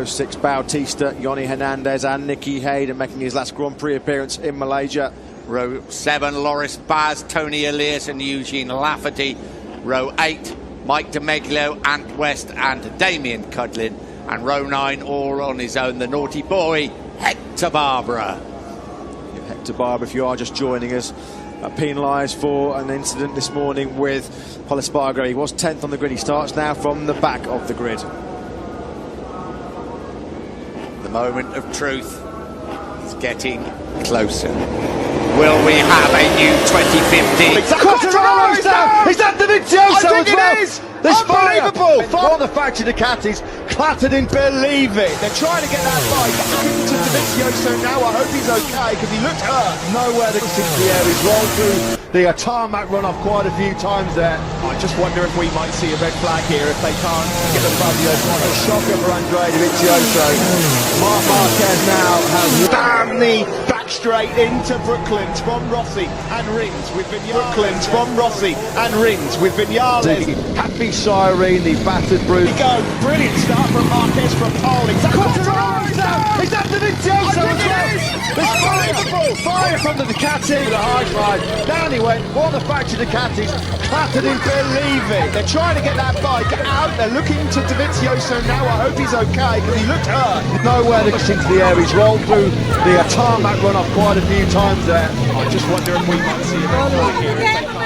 '06 Bautista, Yoni Hernandez and Nicky Hayden making his last Grand Prix appearance in Malaysia. Row 7, Loris Baz, Tony Elias and Eugene Lafferty. Row 8, Mike DeMeglio, Ant West and Damien Cudlin. And row 9, all on his own, the naughty boy, Hector Barbara. Hector Barbara, if you are just joining us, penalised for an incident this morning with Pol Espargaro. He was 10th on the grid. He starts now from the back of the grid. The moment of truth is getting closer. Will we have a new 2015? Quartararo is down! Is that Dovizioso as well? It is! There's Unbelievable! One of the factory Ducatis clattered in, believe it. They're trying to get that bike into Dovizioso now. I hope he's okay because he looked hurt. Nowhere that seems the air. He's rolled through the tarmac run off quite a few times there. I just wonder if we might see a red flag here if they can't get the Fabio. What a shocker for Andrea Dovizioso. Marc Marquez now has Damn the back straight into Brooklands from Rossi and rings with Vinales. Brooklands from Rossi and rings with Vinales. Happy Cyrene, the battered Bruce. Go, brilliant start from Marquez from pole. Quartararo is down! Is that Dovizioso as well? There's Unbelievable! fire from the Ducati with a high five. Down he went. One of the factory Ducatis clattered in, believe it. They're trying to get that bike out. They're looking to Dovizioso now. I hope he's okay because he looked hurt. Nowhere that gets into the air. He's rolled through the tarmac run off quite a few times there. I just wonder if we might see a red flag here.